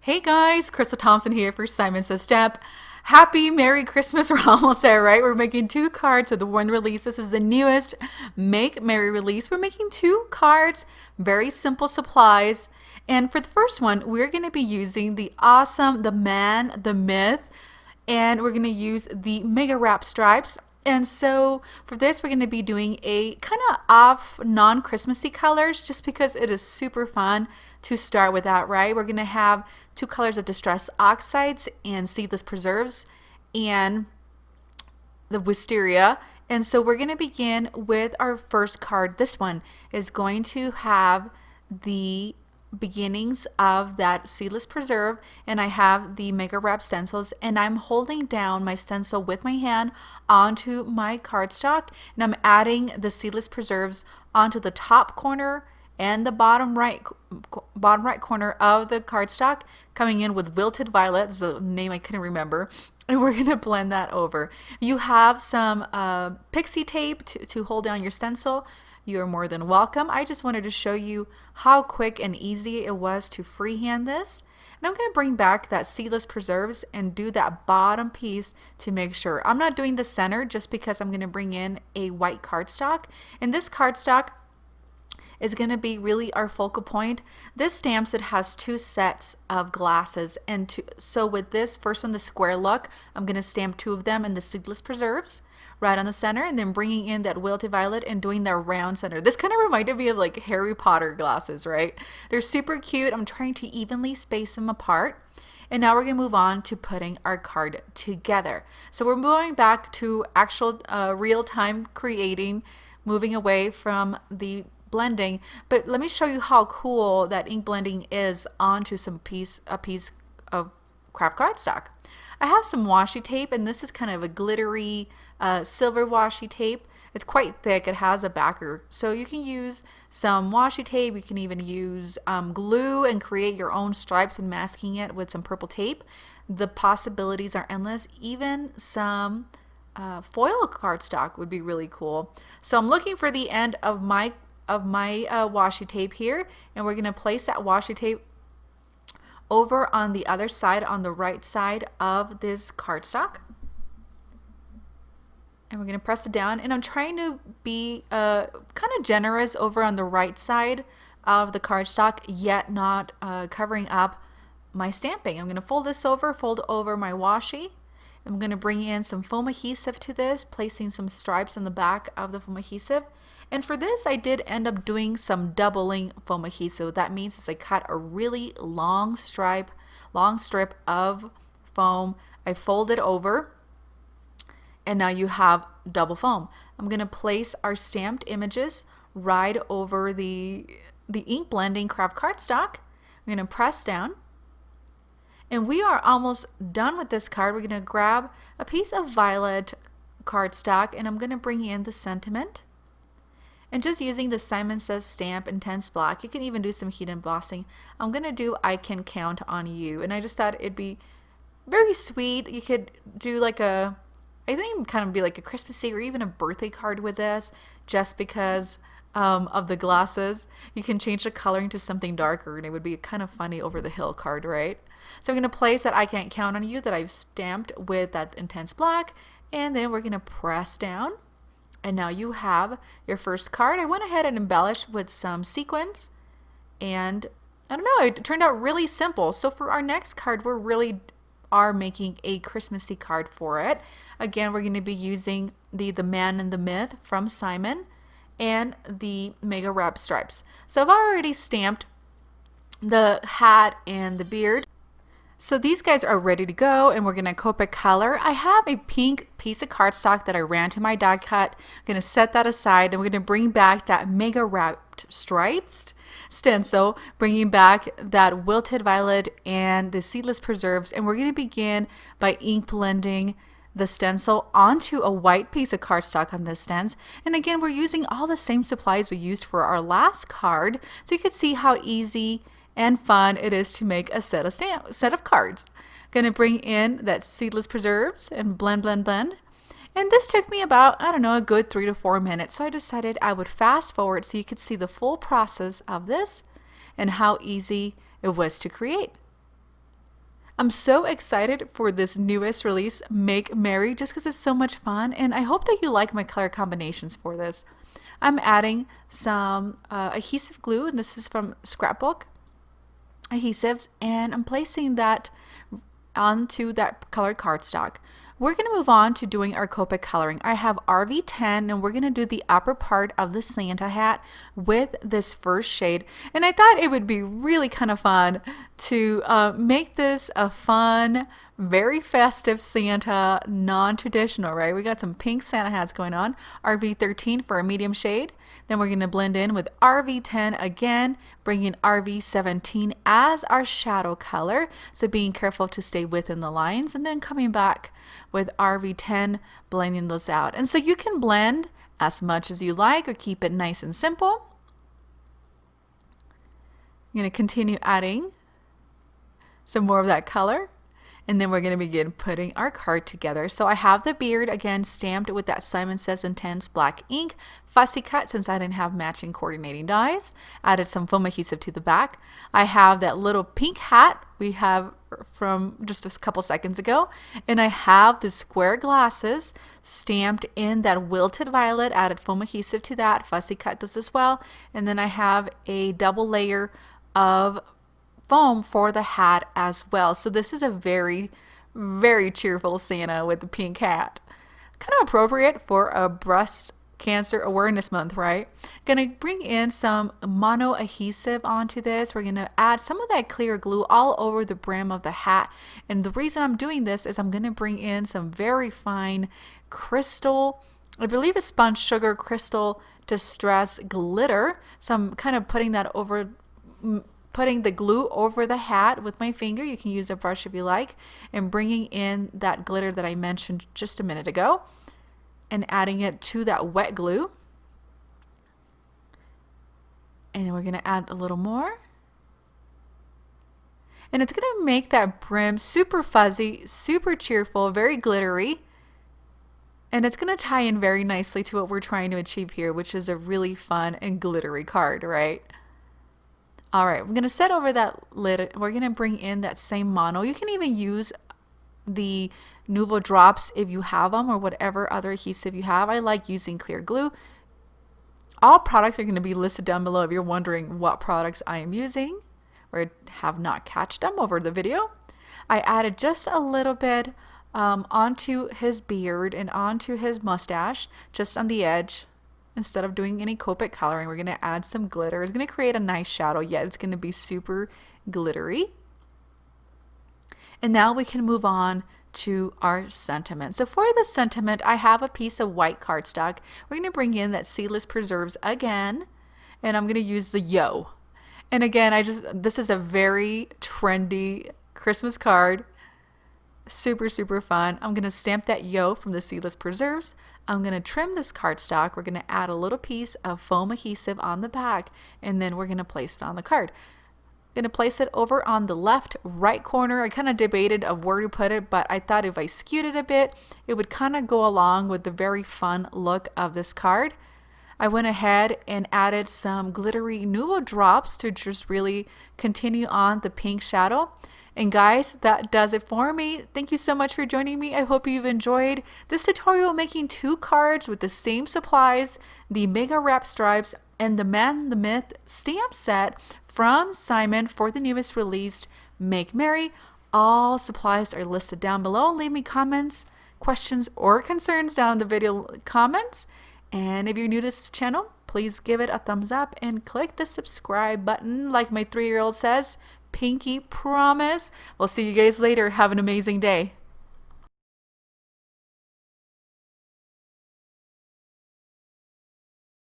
Hey guys, Crystal Thompson here for Simon Says Step. Happy Merry Christmas. We're almost there, right? We're making two cards of the one release. This is the newest Make Merry release. We're making two cards, very simple supplies. And for the first one, we're going to be using the awesome, the man, the myth, and we're going to use the Mega Wrap stripes. And so for this, we're going to be doing a kind of off non-Christmassy colors just because it is super fun to start with that, right? We're going to have two colors of distress oxides and seedless preserves and the wisteria. And so we're going to begin with our first card. This one is going to have the beginnings of that seedless preserve, and I have the Mega Wrap stencils, and I'm holding down my stencil with my hand onto my cardstock, and I'm adding the seedless preserves onto the top corner and the bottom right corner of the cardstock, coming in with Wilted Violet, is a name I couldn't remember, and we're going to blend that over. You have some pixie tape to hold down your stencil. You're more than welcome. I just wanted to show you how quick and easy it was to freehand this. And I'm going to bring back that seedless preserves and do that bottom piece to make sure. I'm not doing the center just because I'm going to bring in a white cardstock. And this cardstock is going to be really our focal point. This stamp set has two sets of glasses, and so with this first one, the square look, I'm going to stamp two of them in the seedless preserves right on the center, and then bringing in that wilted violet and doing that round center. This kind of reminded me of like Harry Potter glasses, right? They're super cute. I'm trying to evenly space them apart. And now we're going to move on to putting our card together. So we're moving back to actual real-time creating, moving away from the blending. But let me show you how cool that ink blending is onto a piece of craft cardstock. I have some washi tape, and this is kind of a glittery silver washi tape. It's quite thick. It has a backer, so you can use some washi tape. You can even use glue and create your own stripes and masking it with some purple tape. The possibilities are endless. Even some foil cardstock would be really cool. So I'm looking for the end of my washi tape here, and we're going to place that washi tape over on the other side, on the right side of this cardstock, and we're going to press it down. And I'm trying to be kind of generous over on the right side of the cardstock, yet not covering up my stamping. I'm going to fold over my washi. I'm going to bring in some foam adhesive to this, placing some stripes on the back of the foam adhesive. And for this, I did end up doing some doubling foam adhesive. That means is I cut a really long strip of foam. I fold it over, and now you have double foam. I'm going to place our stamped images right over the ink blending craft cardstock. I'm going to press down, and we are almost done with this card. We're going to grab a piece of violet cardstock, and I'm going to bring in the sentiment. And just using the Simon Says Stamp Intense Black, you can even do some heat embossing. I'm going to do I Can Count on You. And I just thought it'd be very sweet. You could do like I think kind of be like a Christmassy or even a birthday card with this, just because of the glasses. You can change the coloring to something darker, and it would be a kind of funny over the hill card, right? So I'm going to place that I Can't Count on You that I've stamped with that Intense Black, and then we're going to press down. And now you have your first card. I went ahead and embellished with some sequins, and I don't know, it turned out really simple. So for our next card, we really are making a Christmassy card for it. Again, we're going to be using the Man and the Myth from Simon and the Mega Wrap stripes. So I've already stamped the hat and the beard. So these guys are ready to go, and we're going to Copic color. I have a pink piece of cardstock that I ran to my die cut. I'm going to set that aside, and we're going to bring back that Mega Wrapped stripes stencil, bringing back that wilted violet and the seedless preserves, and we're going to begin by ink blending the stencil onto a white piece of cardstock on this stencil. And again, we're using all the same supplies we used for our last card, so you can see how easy and fun it is to make a set of cards. Gonna bring in that seedless preserves and blend. And this took me about, I don't know, a good 3 to 4 minutes. So I decided I would fast forward so you could see the full process of this and how easy it was to create. I'm so excited for this newest release, Make Merry, just because it's so much fun, and I hope that you like my color combinations for this. I'm adding some adhesive glue, and this is from Scrapbook Adhesives, and I'm placing that onto that colored cardstock. We're going to move on to doing our Copic coloring. I have RV10 and we're going to do the upper part of the Santa hat with this first shade. And I thought it would be really kind of fun to make this a fun, very festive Santa, non-traditional, right? We got some pink Santa hats going on. RV13 for a medium shade. Then we're going to blend in with RV10 again, bringing RV17 as our shadow color. So being careful to stay within the lines, and then coming back with RV10, blending those out. And so you can blend as much as you like or keep it nice and simple. I'm going to continue adding some more of that color. And then we're going to begin putting our card together. So I have the beard again stamped with that Simon Says Intense black ink, fussy cut since I didn't have matching coordinating dies. Added some foam adhesive to the back. I have that little pink hat we have from just a couple seconds ago. And I have the square glasses stamped in that wilted violet, added foam adhesive to that, fussy cut those as well. And then I have a double layer of foam for the hat as well. So this is a very, very cheerful Santa with the pink hat. Kind of appropriate for a breast cancer awareness month, right? Gonna bring in some mono adhesive onto this. We're gonna add some of that clear glue all over the brim of the hat. And the reason I'm doing this is I'm gonna bring in some very fine crystal, I believe it's spun sugar crystal distress glitter. So I'm kind of putting that over, putting the glue over the hat with my finger. You can use a brush if you like, and bringing in that glitter that I mentioned just a minute ago and adding it to that wet glue. And then we're going to add a little more. And it's going to make that brim super fuzzy, super cheerful, very glittery. And it's going to tie in very nicely to what we're trying to achieve here, which is a really fun and glittery card, right? All right, we're going to set over that lid. We're going to bring in that same mono. You can even use the Nuvo drops if you have them, or whatever other adhesive you have. I like using clear glue. All products are going to be listed down below if you're wondering what products I am using or have not catched them over the video. I added just a little bit onto his beard and onto his mustache, just on the edge. Instead of doing any Copic coloring, we're going to add some glitter. It's going to create a nice shadow, yet it's going to be super glittery. And now we can move on to our sentiment. So for the sentiment, I have a piece of white cardstock. We're going to bring in that Seedless Preserves again, and I'm going to use the Yo. And again, this is a very trendy Christmas card. Super, super fun. I'm going to stamp that Yo from the Seedless Preserves. I'm going to trim this cardstock. We're going to add a little piece of foam adhesive on the back, and then we're going to place it on the card. I'm going to place it over on the left right corner. I kind of debated of where to put it, but I thought if I skewed it a bit, it would kind of go along with the very fun look of this card. I went ahead and added some glittery Nuvo drops to just really continue on the pink shadow. And guys, that does it for me. Thank you so much for joining me. I hope you've enjoyed this tutorial making 2 cards with the same supplies, the Mega Wrap Stripes and the Man the Myth stamp set from Simon for the newest released Make Merry. All supplies are listed down below. Leave me comments, questions, or concerns down in the video comments. And if you're new to this channel, please give it a thumbs up and click the subscribe button like my 3-year-old says. Pinky promise. We'll see you guys later. Have an amazing day.